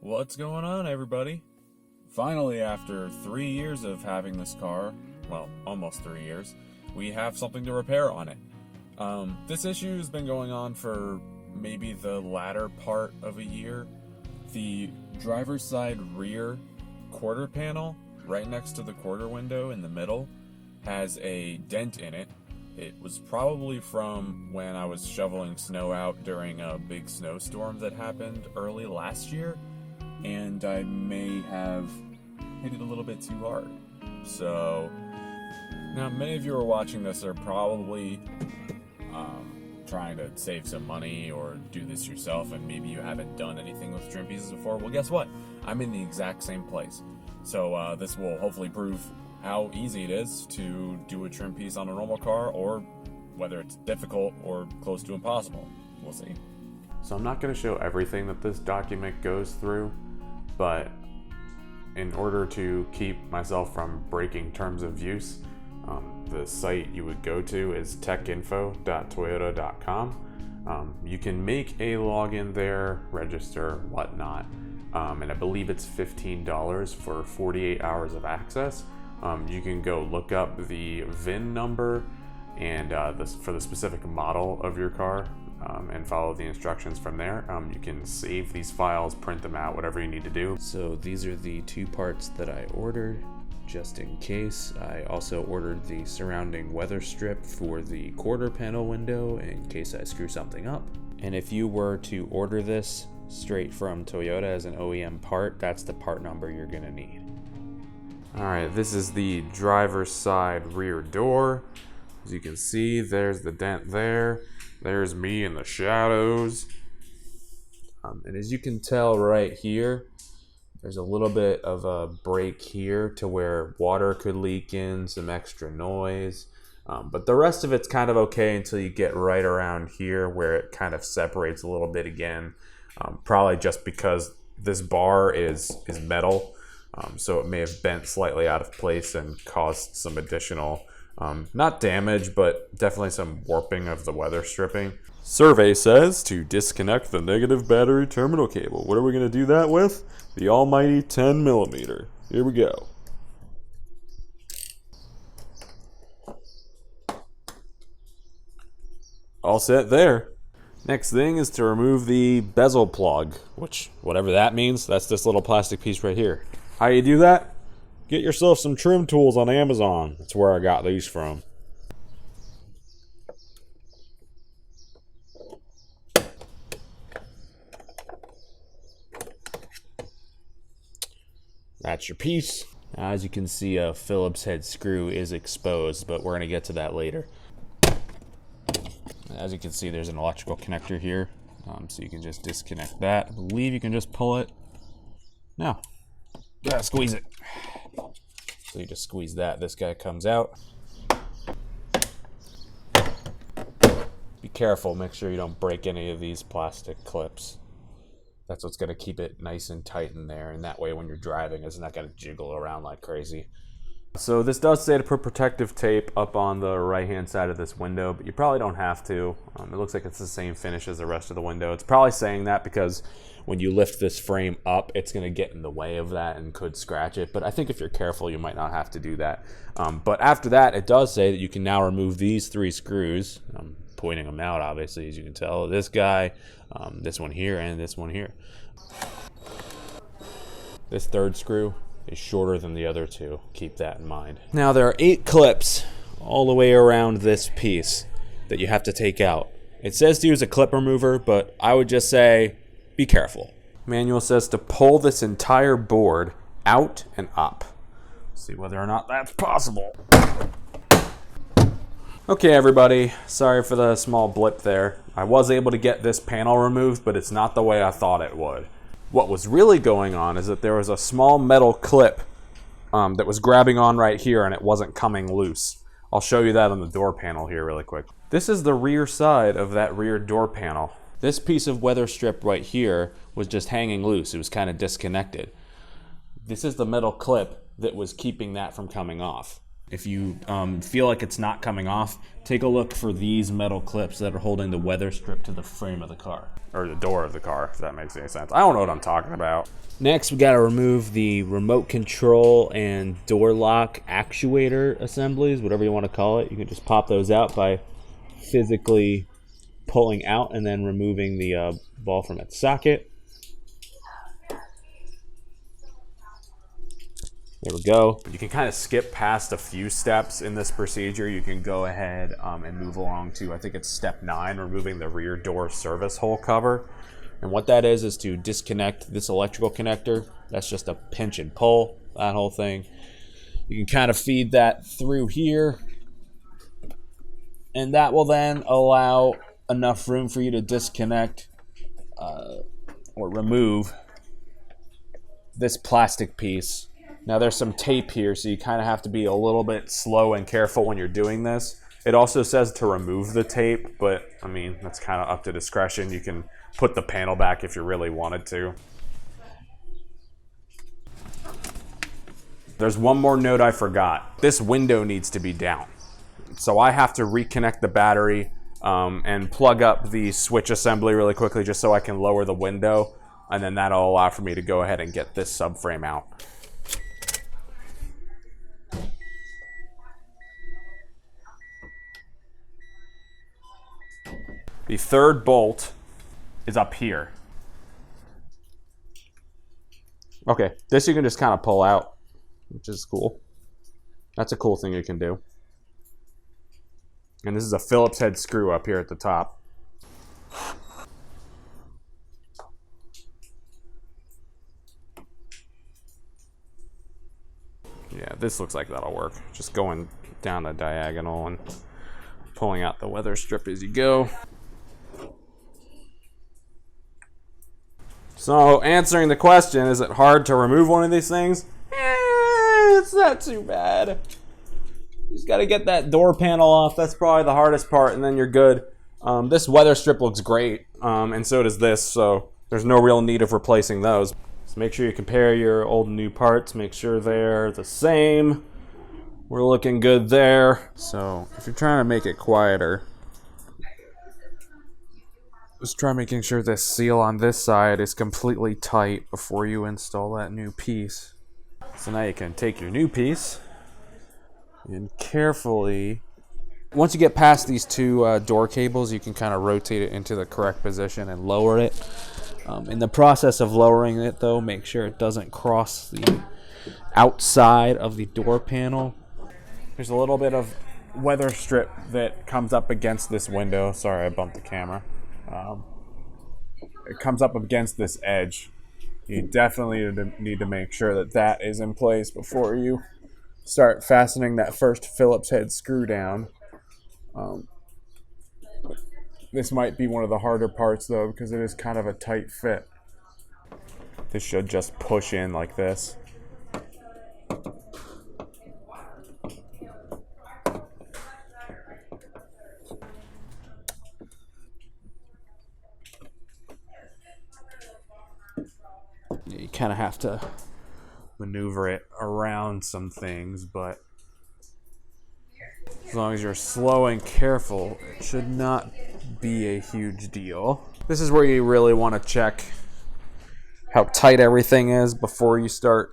What's going on, everybody? Finally, after 3 years of having this car, well, almost 3 years, we have something to repair on it. This issue has been going on for maybe the latter part of a year. The driver's side rear quarter panel, right next to the quarter window in the middle, has a dent in it. It was probably from when I was shoveling snow out during a big snowstorm that happened early last year, and I may have hit it a little bit too hard. So, now many of you who are watching this are probably trying to save some money or do this yourself, and maybe you haven't done anything with trim pieces before. Well, guess what? I'm in the exact same place. So this will hopefully prove how easy it is to do a trim piece on a normal car, or whether it's difficult or close to impossible. We'll see. So I'm not going to show everything that this document goes through, but in order to keep myself from breaking terms of use, the site you would go to is techinfo.toyota.com. You can make a login there, register, whatnot, and I believe it's $15 for 48 hours of access. You can go look up the VIN number and for the specific model of your car, and follow the instructions from there. You can save these files, print them out, whatever you need to do. So these are the two parts that I ordered, just in case. I also ordered the surrounding weather strip for the quarter panel window in case I screw something up. And if you were to order this straight from Toyota as an OEM part, that's the part number you're gonna need. All right, this is the driver's side rear door. As you can see, there's the dent there. There's me in the shadows. And as you can tell right here, there's a little bit of a break here to where water could leak in, some extra noise. But the rest of it's kind of okay until you get right around here where it kind of separates a little bit again. Probably just because this bar is metal. So it may have bent slightly out of place and caused some additional, not damage, but definitely some warping of the weather stripping. Survey says to disconnect the negative battery terminal cable. What are we going to do that with? The almighty 10mm. Here we go. All set there. Next thing is to remove the bezel plug, which, whatever that means, that's this little plastic piece right here. How you do that? Get yourself some trim tools on Amazon. That's where I got these from. That's your piece. As you can see, a Phillips head screw is exposed, but we're gonna get to that later. As you can see, there's an electrical connector here, so you can just disconnect that. I believe you can just pull it. No, gotta squeeze it. So you just squeeze that, this guy comes out. Be careful, make sure you don't break any of these plastic clips. That's what's gonna keep it nice and tight in there, and that way when you're driving, it's not gonna jiggle around like crazy. So this does say to put protective tape up on the right-hand side of this window, but you probably don't have to. It looks like it's the same finish as the rest of the window. It's probably saying that because when you lift this frame up, it's gonna get in the way of that and could scratch it. But I think if you're careful, you might not have to do that. But after that, it does say that you can now remove these 3 screws. I'm pointing them out, obviously, as you can tell. This guy, this one here, and this one here. This 3rd screw is shorter than the other 2. Keep that in mind. Now there are 8 clips all the way around this piece that you have to take out. It says to use a clip remover, but I would just say be careful. Manual says to pull this entire board out and up. See whether or not that's possible. Okay, everybody, sorry for the small blip there. I was able to get this panel removed, but it's not the way I thought it would. What was really going on is that there was a small metal clip that was grabbing on right here, and it wasn't coming loose. I'll show you that on the door panel here really quick. This is the rear side of that rear door panel. This piece of weather strip right here was just hanging loose. It was kind of disconnected. This is the metal clip that was keeping that from coming off. If you feel like it's not coming off, take a look for these metal clips that are holding the weather strip to the frame of the car. Or the door of the car, if that makes any sense. I don't know what I'm talking about. Next, we got to remove the remote control and door lock actuator assemblies, whatever you want to call it. You can just pop those out by physically pulling out and then removing the ball from its socket. There we go. You can kind of skip past a few steps in this procedure. You can go ahead and move along to, I think it's step 9, removing the rear door service hole cover. And what that is to disconnect this electrical connector. That's just a pinch and pull, that whole thing. You can kind of feed that through here. And that will then allow enough room for you to disconnect or remove this plastic piece. Now there's some tape here, so you kind of have to be a little bit slow and careful when you're doing this. It also says to remove the tape, but I mean, that's kind of up to discretion. You can put the panel back if you really wanted to. There's one more note I forgot. This window needs to be down. So I have to reconnect the battery and plug up the switch assembly really quickly just so I can lower the window, and then that'll allow for me to go ahead and get this subframe out. The third bolt is up here. Okay, this you can just kind of pull out, which is cool. That's a cool thing you can do. And this is a Phillips head screw up here at the top. Yeah, this looks like that'll work. Just going down the diagonal and pulling out the weather strip as you go. So, answering the question, is it hard to remove one of these things? It's not too bad. You just got to get that door panel off. That's probably the hardest part, and then you're good. This weather strip looks great, and so does this, so there's no real need of replacing those. So make sure you compare your old and new parts. Make sure they're the same. We're looking good there. So, if you're trying to make it quieter, just try making sure this seal on this side is completely tight before you install that new piece. So now you can take your new piece and carefully, once you get past these two door cables, you can kind of rotate it into the correct position and lower it. In the process of lowering it though, make sure it doesn't cross the outside of the door panel. There's a little bit of weather strip that comes up against this window. Sorry, I bumped the camera. It comes up against this edge. You definitely need to make sure that that is in place before you start fastening that first Phillips head screw down. This might be one of the harder parts though, because it is kind of a tight fit. This should just push in like this. You kind of have to maneuver it around some things, but as long as you're slow and careful, it should not be a huge deal. This is where you really want to check how tight everything is before you start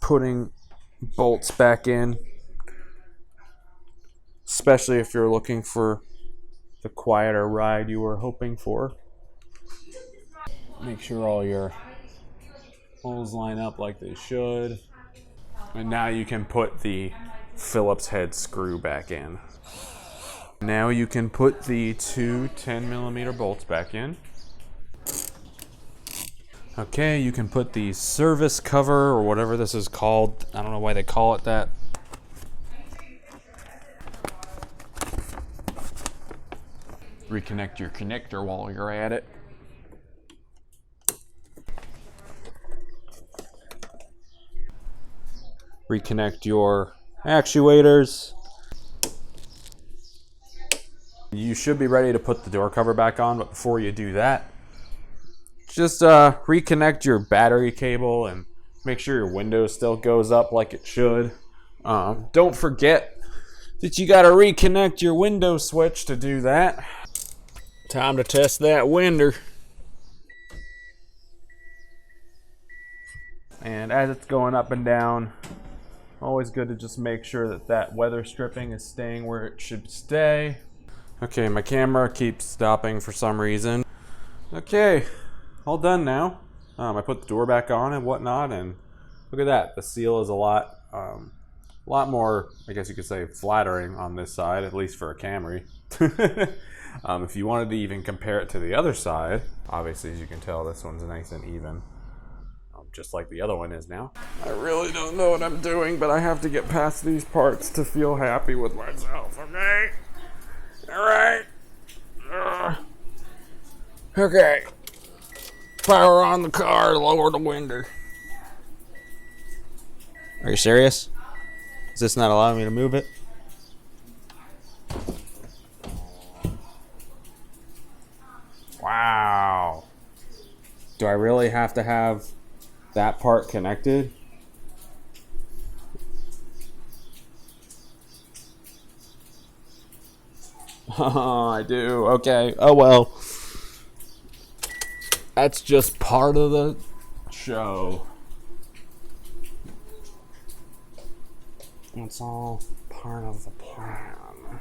putting bolts back in, especially if you're looking for the quieter ride you were hoping for. Make sure all your holes line up like they should. And now you can put the Phillips head screw back in. Now you can put the two 10mm bolts back in. Okay, you can put the service cover or whatever this is called. I don't know why they call it that. Reconnect your connector while you're at it. Reconnect your actuators. You should be ready to put the door cover back on, but before you do that, just reconnect your battery cable and make sure your window still goes up like it should. Don't forget that you gotta reconnect your window switch to do that. Time to test that winder. And as it's going up and down, always good to just make sure that that weather stripping is staying where it should stay. Okay, my camera keeps stopping for some reason. Okay, all done now. I put the door back on and whatnot, and look at that. The seal is a lot more, I guess you could say, flattering on this side, at least for a Camry. If you wanted to even compare it to the other side, obviously, as you can tell, this one's nice and even. Just like the other one is now. I really don't know what I'm doing, but I have to get past these parts to feel happy with myself, okay? Alright. Okay. Power on the car, lower the window. Are you serious? Is this not allowing me to move it? Wow. Do I really have to have that part connected? Oh, I do. Okay. Oh well. That's just part of the show. It's all part of the plan.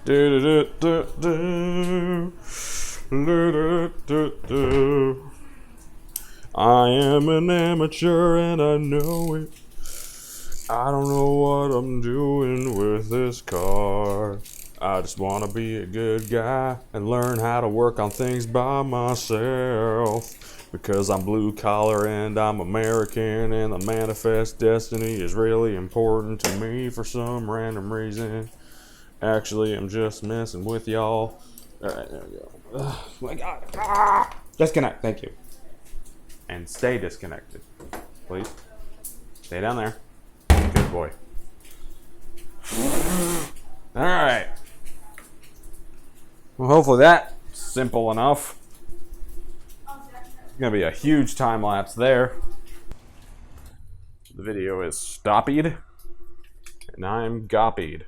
Do do do do do do do. I am an amateur and I know it. I don't know what I'm doing with this car. I just want to be a good guy and learn how to work on things by myself. Because I'm blue collar and I'm American and the manifest destiny is really important to me for some random reason. Actually, I'm just messing with y'all. Alright, there we go. Oh my God. Ah! Disconnect, thank you. And stay disconnected, please. Stay down there. Good boy. All right. Well, hopefully that's simple enough. It's gonna be a huge time lapse there. The video is stoppied, and I'm goppied.